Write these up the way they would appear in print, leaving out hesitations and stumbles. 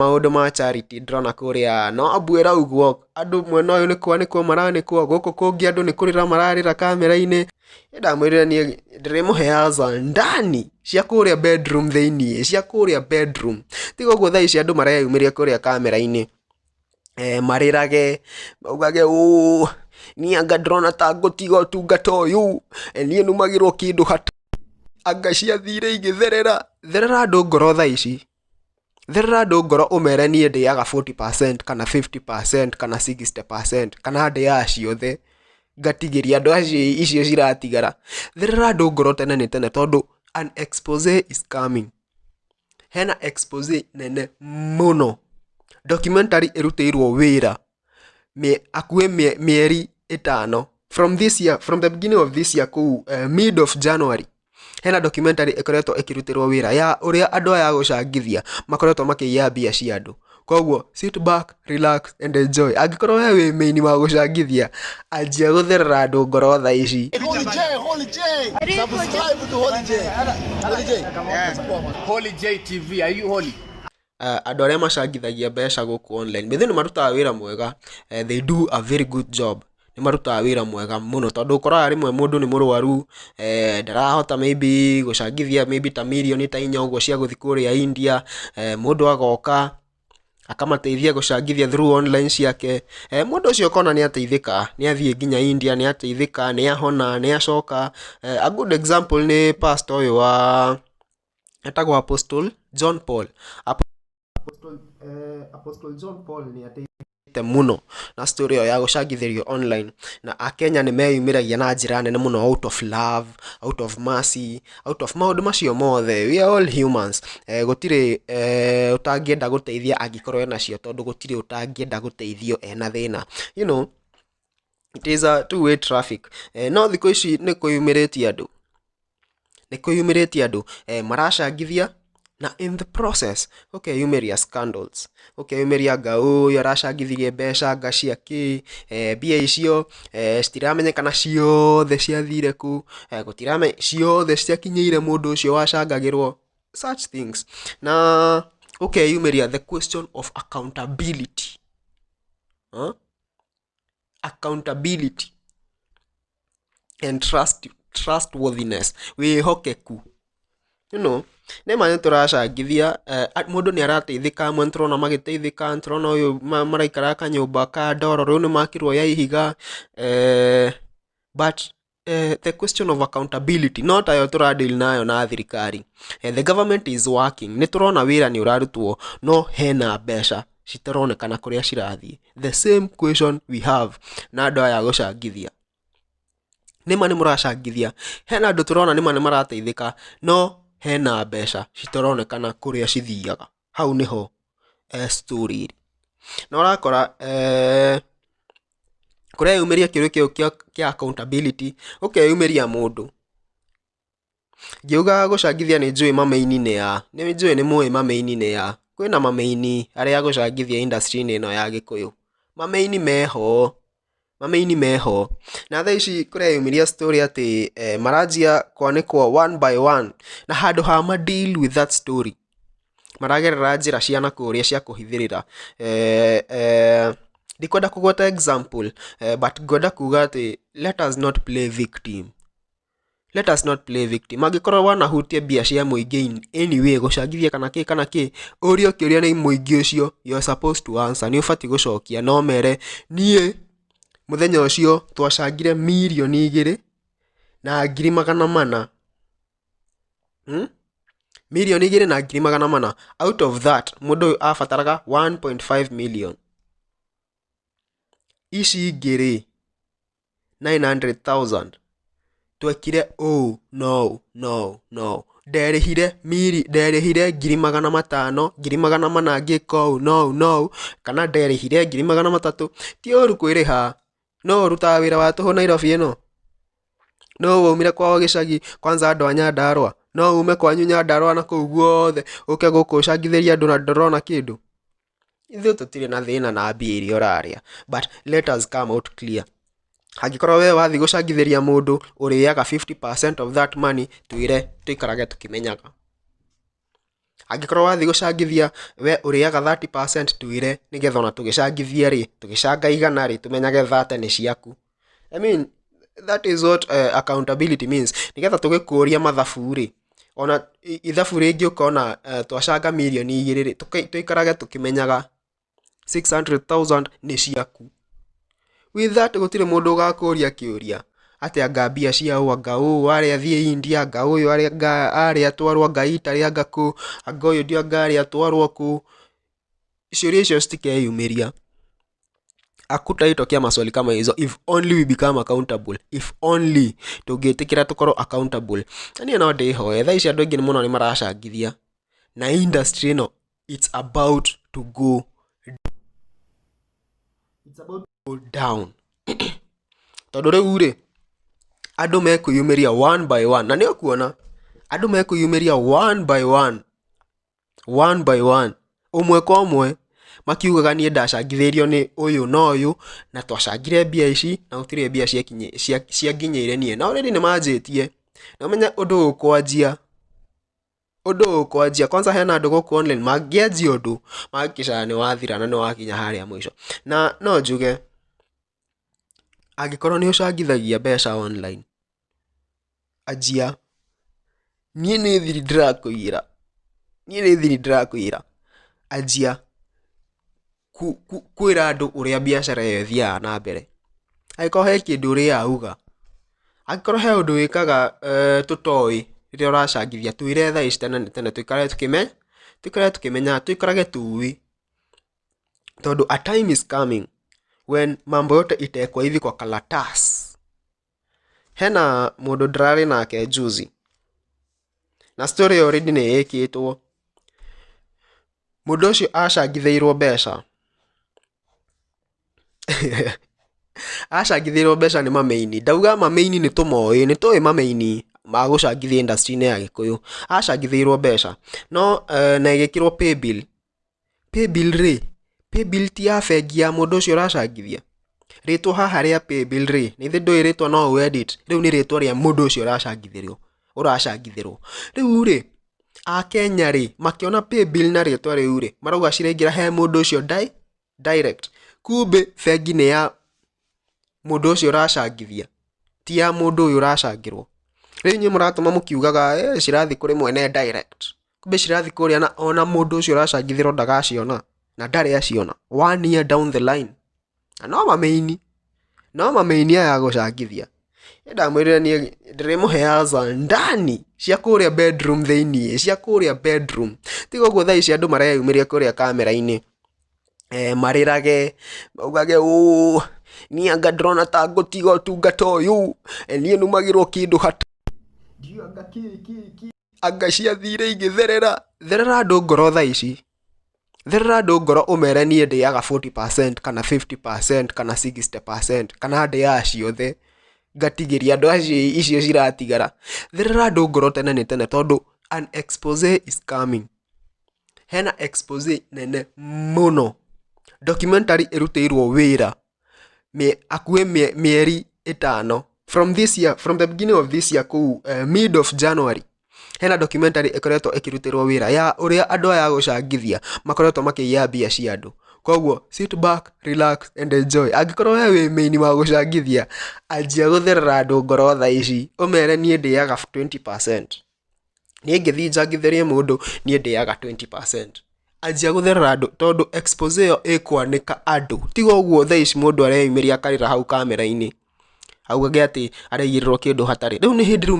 maundu ma charity ndrona kuria no abuira uguo andu mwena uyu nikuo maranikwo guku kungi andu nikurira mararira kamera-ini ndamwirira nie ndirimuheaza ndani cia kuria bedroom thiini cia kuria bedroom tiga uguo thaa ici andu mareyumiria kuria kamera-ini marirage maugage ni anga ndrona ta ngutiga utungata uyu nie numagirwo kindu hata anga ciathire igitherera andu ngoro thaa ici therera andu ngoro umere nie ndiaga 40% kana 50% kana 60% kana ndia ciothe ngatigiria andu icio ciratigara therera andu ngoro tene ni tene tondu an expose is coming hena expose nene muno documentary irutirwo wira akue mieri 5 from the beginning of this year ku mid of January hena documentary ikoretwo ikirutirwo wira ya uria andu aya gucangithia makoretwo makiya mbia cia andu koguo sit back relax and enjoy angikorwo we wi main wa gucangithia anjia gutherera andu ngoro thaa ici subscribe to Holy J TV. Are you holy? Andu aria macangithagia mbeca guku online bethe ni marutaga wira mwega, they do a very good job, ni marutaga wira mwega muno tondu ukoraga rimwe mundu ni murwaru ndarahota maybe gucangithia maybe ta milioni ta 4 uguo cia guthi kuria India, mundu agoka akamateithia gucangithia through online ciake, mundu ucio kona ni ateithika ni athie nginya India ni ateithika ni ahona ni acoka. A good example ni pastor uyu wa etagwo Apostle John Paul. Apostle John Paul ni ateithite muno na story ya gucangithirio online, na Akenya ni meyumiragia na njira nene muno out of love, out of mercy, out of maundu macio mothe. We are all humans. Gutire utangienda guteithia angikorwo ena cio tondu gutire utangienda guteithio ena thina. You know, it is a two-way traffic. No thiko ici ni kuyumiritie andu maracangithia na in the process yumiria scandals, yumiria ngau yaracangithirie mbeca ngacia ki mbia icio citiramenyekana ciothe ciathire ku, gutirame ciothe ciakinyire mundu ucio wacangagirwo, such things. Na yumiria the question of accountability, accountability and trustworthiness, wihokeku. You know, nema turacangithia mundu ni arateithika, mwe turona magiteithika, turona uyu maraikara kanyumba ka ndoro riu ni makirwo ya ihiga, but the question of accountability not ayo turadeal nayo na thirikari. The government is working, ni turona wira ni urarutwo, no hena mbeca citaronekana kuria cirathie. The same question we have na andu aya gucangithia. Nima ni muracangithia, hena andu turona nima ni marateithika, no hena mbeca citaronekana kuria cithiaga. Hau niho story iri. Na urakora kuria yumiria kiru kia accountability, yumiria mundu ngiuga gucangithia ni njui mamaini ni ya ni njui ni mwe mamaini ni ya kwina mamaini aria gucangithia industry ni no ya Gikuyu, mamaini meho na thaa ici kuria yumiria story ati maranjia kwanikwo one by one, na handu ha ma deal with that story maragerera njira cia na kuria cia kuhithirira. Ndikwenda kugweta example, but ngwenda kuga ati let us not play victim. Magikorwo wanahutia mbia cia muingi in anyway gucangithia kana ki urio kiuria ni muingi ucio, you are supposed to answer, ni ufati gucokia, no mere nie muthenya ucio twacangire milioni 2 na 400,000, milioni 2 na 400,000. Out of that mundu afataraga 1.5 million. Ici ngiri 900,000 twekire no nderihire 500,000 200,000 ngiko no kana nderihire 300,000 ti uru kwiriha. No ruta wira wa tuhu Nairobi ino, no umire kwao gicagi, kwanza andu a Nyandarua, no ume kwanyu Nyandarua na kuu guothe uke guku ucangithiria andu na ndorona kindu. Ithu tutire na thina na mbia iria uraria, but let us come out clear. Hangikorwo we wathi gucangithiria mundu uriaga 50% of that money, tuikarage tukimenyaga. Angĩkorwo wathi gũcangithia we ũrĩaga 30% twĩre nĩgetha ona tũgĩcangithia rĩ tũgĩcanga igana rĩ tũmenyage 30 nĩ ciaku. I mean that is what accountability means. Nĩgetha tũgĩkũria mathabu rĩ ona ithabu rĩngĩ ũkona twacanga mirioni 2 rĩ tũikarage tũkĩmenyaga 600,000 nĩ ciaku. With that gũtirĩ mũndũ ũgakũria kĩũria atĩ anga mbia ciao anga ũũ arĩa athiĩ India anga ũyũ arĩa atwarwo anga Italy anga kũ anga ũyũ ndio anga arĩa atwarwo kũ. Ciũria icio citikeyumĩria. Hakutaitokea maswali kama hizo if only we become accountable, if only tũngĩtĩkĩra tũkorwo accountable. Niĩ no ndĩhoe thaa ici andũ aingĩ mũno nĩ maracangithia na industry no it's about to go down. Tondũ rĩu rĩ andũ mekwĩyumĩria one by one na nĩ ũkuona andũ mekwĩyumĩria one by one ũmwe kwa ũmwe makiugaga niĩ ndacangithĩrio nĩ ũyũ na ũyũ na twacangire mbia ici na gũtirĩ mbia cianginyĩire niĩ na already nĩ manjĩtie na ũmenye ũndũ ũkwanjia kwanza hena andũ gũkũ online mangĩanjia ũndũ magĩkĩcaga nĩ wathira na nĩ wakinya harĩa mũico. Na no njuge angĩkorwo nĩ ũcangithagia mbeca online anjia niĩ nĩ thiri ndĩrakũira anjia kwĩra andũ ũrĩa biacara ĩyo ĩthiaga na mbere. Angĩkorwo he kĩndũ ũrĩa auga angĩkorwo he ũndũ wĩkaga tũtoĩ rĩrĩa ũracangithia twĩre thaa ici tene tũikarage tũĩ tondũ a time is coming when mambo yote itekwa hivi kwa karatasi. Hena mũndũ ndĩrarĩ nake juzi na story already nĩ ĩkĩtwo. Mũndũ ũcio acangithĩirwo mbeca nĩ mameini. Ndauga mameini nĩ tũmoĩ nĩ tũĩ mameini ma gũcangithia industry-inĩ ya Gĩkũyũ. Acangithĩirwo mbeca no na ĩgĩkĩrwo paybill ti ya bengi ya mũndũ ũcio ũracangithia. Rĩtwa haha rĩa paybill rĩ nĩ thĩ ndũĩ rĩtwa no edit rĩu nĩ rĩtwa rĩa mũndũ ũcio ũracangithĩrwo. Rĩu rĩ Akenya rĩ makĩona paybill na rĩtwa rĩu rĩ marauga ciraingĩra he mũndũ ũcio direct. Kumbe bengi nĩ ya mũndũ ũcio ũracangithia ti ya mũndũ ũyũ ũracangĩrwo. Rĩu inyuĩ mũratũma mũkiugaga cirathiĩ kũrĩ mwene direct. Kumbe cirathiĩ kũrĩa na ona mũndũ ũcio ũracangithĩrwo ndagaciona na ndarĩ aciona 1 year down the line. Na no mameini aya gũcangithia. Ndamwĩrire niĩ ndĩrĩmũheaga za ndani cia kũrĩa bedroom thĩiniĩ cia kũrĩa bedroom. Tiga ũguo thaa ici andũ mareyumĩria kũrĩa kamera-inĩ marĩrage maugage niĩ anga ndĩrona ta ngũtiga ũtungata ũyũ niĩ numagĩrwo kĩndũ anga ciathire igĩtherera andũ ngoro thaa ici. Therera andũ ngoro ũmere niĩ ndĩaga 40% kana 50% kana 60% kana ndĩaga ciothe ngatigĩria andũ icio ciratigara. Therera andũ ngoro tene nĩ tene tondũ an expose is coming. Hena expose nene mũno. Documentary ĩrutĩirwo wĩra akuĩ mĩeri 5 from the beginning of this year kũu mid of January. Hena documentary ĩkoretwo ĩkĩrutĩrwo wĩra ya ũrĩa andũ aya gũcangithia makoretwo makĩiya mbia cia andũ. Koguo sit back, relax and enjoy. Angĩkorwo we wĩ maini wa gũcangithia anjia gũtherera andũ ngoro thaa ici ũmere niĩ ndĩaga 20%. Niĩ ngĩthiĩ njangithĩrie mũndũ niĩ ndĩaga 20%. Anjia gũtherera andũ tondũ expose ĩyo ĩkwanĩka andũ. Tiga ũguo thaa ici mũndũ areyumĩria akarĩra hau kamera-inĩ augage atĩ areigĩrĩrwo kĩndũ hatarĩ. Rĩu nĩ hĩndĩ rĩu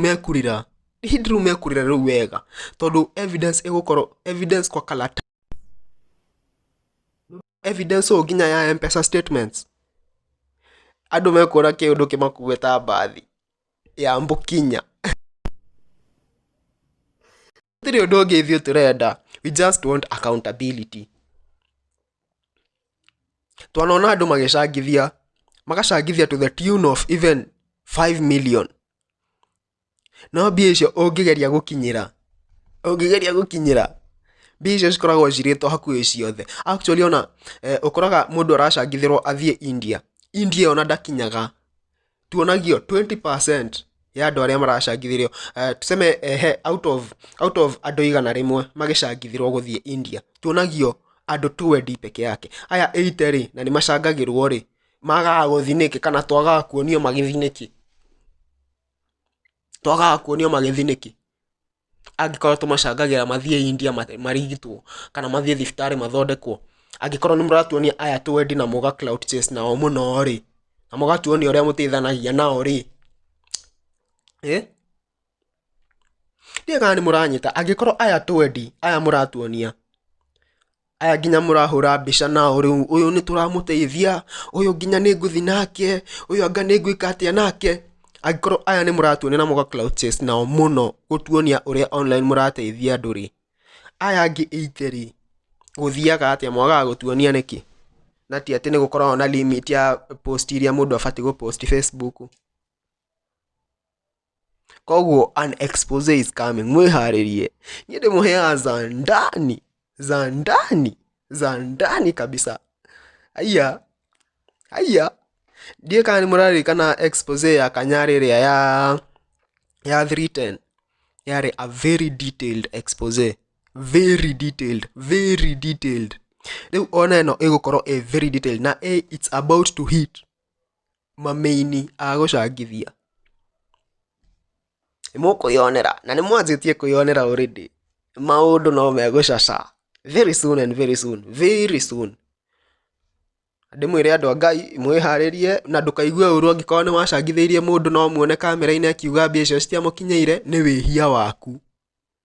mekurĩra rĩu wega tondũ evidence ĩgũkorwo evidence kwa kalata. Evidence nginya ya M-Pesa statements. Andũ mekuona kĩndũ kĩmakuwe ta mbathi ya Mbukinya. Gũtirĩ ũndũ ũngĩ ithuĩ tũrenda. We just want accountability. Twanona andũ magacangithia to the tune of even 5 million. No mbia icio ũngĩgeria gũkinyĩra mbia icio cikoragwo cirĩtwo hakuhĩ ciothe. Actually ona ũkoraga mũndũ aracangithĩrwo athiĩ India ona ndakinyaga. Tuonagio 20% ya andũ arĩa maracangithirio tuseme out of andũ 100 magĩcangithirwo gũthiĩ India, tuonagio andũ 20 peke yake. Aya 80 rĩ, na nĩ macangagĩrwo rĩ, magaga gũthiĩ nĩkĩ, kana twagaga kuonio magĩthiĩ nĩkĩ? Twagaga kuonio magĩthiĩ nĩkĩ? Angĩkorwo tũmacangagĩra mathiĩ India marigitwo, kana mathiĩ thibitarĩ mathondekwo. Angĩkorwo nĩ mũratuonia aya 20 na mũga cloud chase nao mũno rĩ, na mũgatuonia ũrĩa mũteithanagia nao rĩ, ndiĩ kana nĩ mũranyita. Angĩkorwo aya 20 aya mũratuonia, aya nginya mũrahũra mbica nao rĩu, ũyũ nĩ tũramũteithia, ũyũ nginya nĩ ngũthiĩ nake, ũyũ anga nĩ ngũika atĩa nake. Angĩkorwo aya nĩ mũratuonia na mũga cloud chase nao mũno gũtuonia ũrĩa online mũrateithia andũ rĩ, aya angĩ 80 rĩ, gũthiaga atĩa mwagaga gũtuonia nĩkĩ? Na ti atĩ nĩ gũkoragwo na limit ya post iria mũndũ abatiĩ gũpost Facebook. Koguo an expose is coming, mwĩharĩrie. Niĩ ndĩmũheaga za ndani kabisa. Aya ndiĩ kana nĩ mũraririkana expose ya Kanyari ĩrĩa ya 310 yarĩ a very detailed expose, very detailed. Rĩu ona ĩno ĩgũkorwo very detailed, na it's about to hit mameini a gũcangithia. Nĩmũkwĩyonera, na nĩmwanjĩtie kwĩyonera already. Maũndũ no megũcaca very soon. Ndĩmwĩre andũ a Ngai mwĩharĩrie, na ndũkaigue ũru angĩkorwo nĩ wacangithĩirie mũndũ no muone kamera-inĩ akiuga mbia icio citiamũkinyĩire, nĩ wĩhia waku.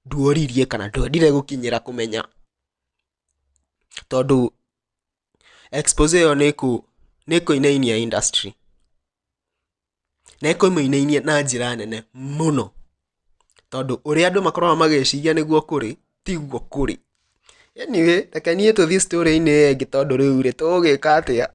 Nduoririe kana ndwendire gũkinyĩra kũmenya. Tondũ expose ĩyo nĩ kũinainia industry, na ĩkũmĩinainia na njĩra nene mũno, tondũ ũrĩa andũ makoragwo magĩciria nĩguo kũrĩ, tiguo kũrĩ. Anyway, reke niĩ tũthiĩ story-inĩ ĩngĩ, tondũ rĩu tũgũgĩka atĩa.